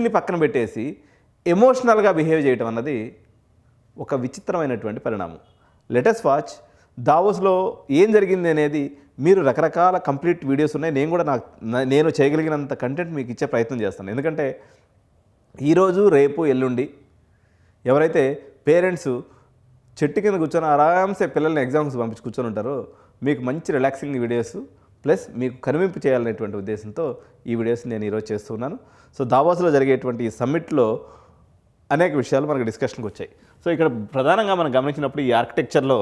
స్కిల్ని పక్కన పెట్టేసి ఎమోషనల్గా బిహేవ్ చేయడం అన్నది ఒక విచిత్రమైనటువంటి పరిణామం. లెటస్ వాచ్ దావోస్లో ఏం జరిగింది అనేది. మీరు రకరకాల కంప్లీట్ వీడియోస్ ఉన్నాయి. నేను చేయగలిగినంత కంటెంట్ మీకు ఇచ్చే ప్రయత్నం చేస్తాను. ఎందుకంటే ఈరోజు రేపు ఎల్లుండి ఎవరైతే పేరెంట్స్ చెట్టు కింద కూర్చొని ఆరామ్సే పిల్లల్ని ఎగ్జామ్స్ పంపించి కూర్చొని ఉంటారో మీకు మంచి రిలాక్సింగ్ వీడియోస్ ప్లస్ మీకు కనువింపు చేయాలనేటువంటి ఉద్దేశంతో ఈ వీడియోస్ నేను ఈరోజు చేస్తున్నాను. సో దావోస్లో జరిగేటువంటి ఈ సమ్మిట్లో అనేక విషయాలు మనకు డిస్కషన్కి వచ్చాయి. సో ఇక్కడ ప్రధానంగా మనం గమనించినప్పుడు ఈ ఆర్కిటెక్చర్లో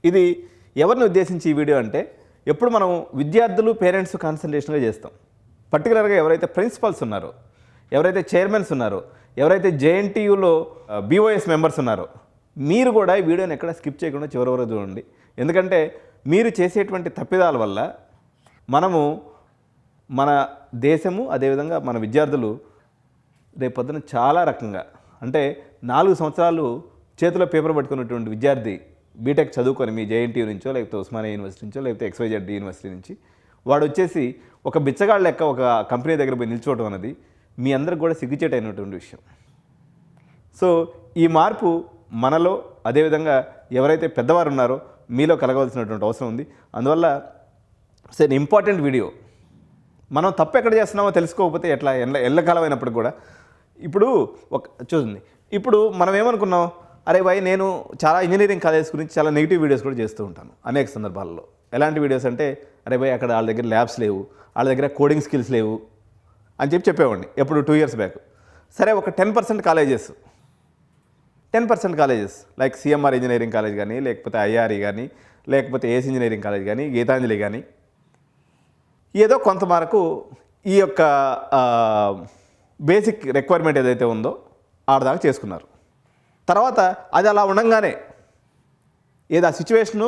ఇది ఎవరిని ఉద్దేశించి ఈ వీడియో అంటే, ఎప్పుడు మనం విద్యార్థులు పేరెంట్స్ కాన్సన్ట్రేషన్గా చేస్తాం. పర్టికులర్గా ఎవరైతే ప్రిన్సిపల్స్ ఉన్నారో, ఎవరైతే చైర్మన్స్ ఉన్నారో, ఎవరైతే జేఎన్టీయూలో బీఓఎస్ మెంబర్స్ ఉన్నారో, మీరు కూడా ఈ వీడియోని ఎక్కడ స్కిప్ చేయకుండా చివరి వరకు చూడండి. ఎందుకంటే మీరు చేసేటువంటి తప్పిదాల వల్ల మన దేశము అదేవిధంగా మన విద్యార్థులు రేపొద్దున చాలా రకంగా, అంటే 4 సంవత్సరాలు చేతిలో పేపర్ పట్టుకున్నటువంటి విద్యార్థి బీటెక్ చదువుకొని మీ జేఎన్టీయూ నుంచో లేకపోతే ఉస్మానియా యూనివర్సిటీ నుంచో లేకపోతే XYZ యూనివర్సిటీ నుంచి వాడు వచ్చేసి ఒక బిచ్చగాళ్ళ లెక్క ఒక కంపెనీ దగ్గర పోయి నిల్చోవడం అనేది మీ అందరికి కూడా సిగ్గుచేటైనటువంటి విషయం. సో ఈ మార్పు మనలో అదేవిధంగా ఎవరైతే పెద్దవారు ఉన్నారో మీలో కలగవలసినటువంటి అవసరం ఉంది. అందువల్ల ఇట్స్ ఇంపార్టెంట్ వీడియో. మనం తప్పు ఎక్కడ చేస్తున్నామో తెలుసుకోకపోతే ఎట్లా ఎల్లకాలం అయినప్పుడు కూడా. ఇప్పుడు చూడండి, ఇప్పుడు మనం ఏమనుకున్నాం, అరే భయ్ నేను చాలా ఇంజనీరింగ్ కాలేజ్ గురించి చాలా నెగిటివ్ వీడియోస్ కూడా చేస్తూ ఉంటాను అనేక సందర్భాల్లో. ఎలాంటి వీడియోస్ అంటే, అరే భయ్ అక్కడ వాళ్ళ దగ్గర ల్యాబ్స్ లేవు, వాళ్ళ దగ్గర కోడింగ్ స్కిల్స్ లేవు అని చెప్పేవాడిని ఎప్పుడు 2 years బ్యాక్. సరే ఒక 10% colleges like CMR engineering college కానీ, లేకపోతే IRE కానీ, లేకపోతే ఏస్ ఇంజనీరింగ్ కాలేజ్ కానీ, గీతాంజలి కానీ, ఏదో కొంతవరకు ఈ యొక్క బేసిక్ రిక్వైర్మెంట్ ఏదైతే ఉందో ఆడదాకా చేసుకున్నారు. తర్వాత అది అలా ఉండగానే ఆ సిచ్యువేషను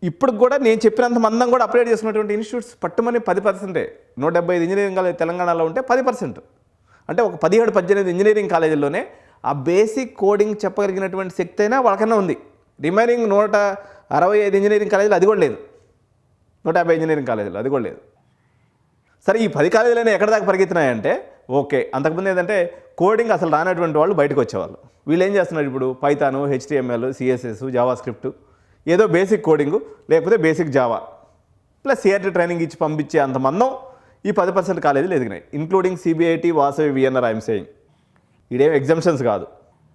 ఇప్పుడు కూడా నేను చెప్పినంత మందం కూడా అప్లై చేసుకున్నటువంటి ఇన్స్టిట్యూట్స్ పట్టుమని 10%, 175 ఇంజనీరింగ్ కాలేజ్ తెలంగాణలో ఉంటే 10%, అంటే ఒక 17-18 ఇంజనీరింగ్ కాలేజీల్లోనే ఆ బేసిక్ కోడింగ్ చెప్పగలిగినటువంటి శక్తి అయినా వాళ్ళకన్నా ఉంది. రిమైనింగ్ 165 ఇంజనీరింగ్ కాలేజీలు అది కూడా లేదు, 150 ఇంజనీరింగ్ కాలేజీలు అది కూడా లేదు. సరే ఈ 10 కాలేజీలైనా ఎక్కడ దాకా పరిగెత్తినాయంటే ఓకే. అంతకుముందు ఏంటంటే కోడింగ్ అసలు రానటువంటి వాళ్ళు బయటకు వచ్చేవాళ్ళు. వీళ్ళు ఏం చేస్తున్నారు ఇప్పుడు, పైథాను, HTML, CSS, జావాస్క్రిప్ట్, ఏదో బేసిక్ కోడింగు లేకపోతే basic Java plus CRT training ఇచ్చి పంపించే అంత మందం ఈ 10% కాలేజీలు ఎదిగినాయి, including CBIT, Vasavi, VNR. I'm saying ఇదేం ఎగ్జామ్షన్స్ కాదు.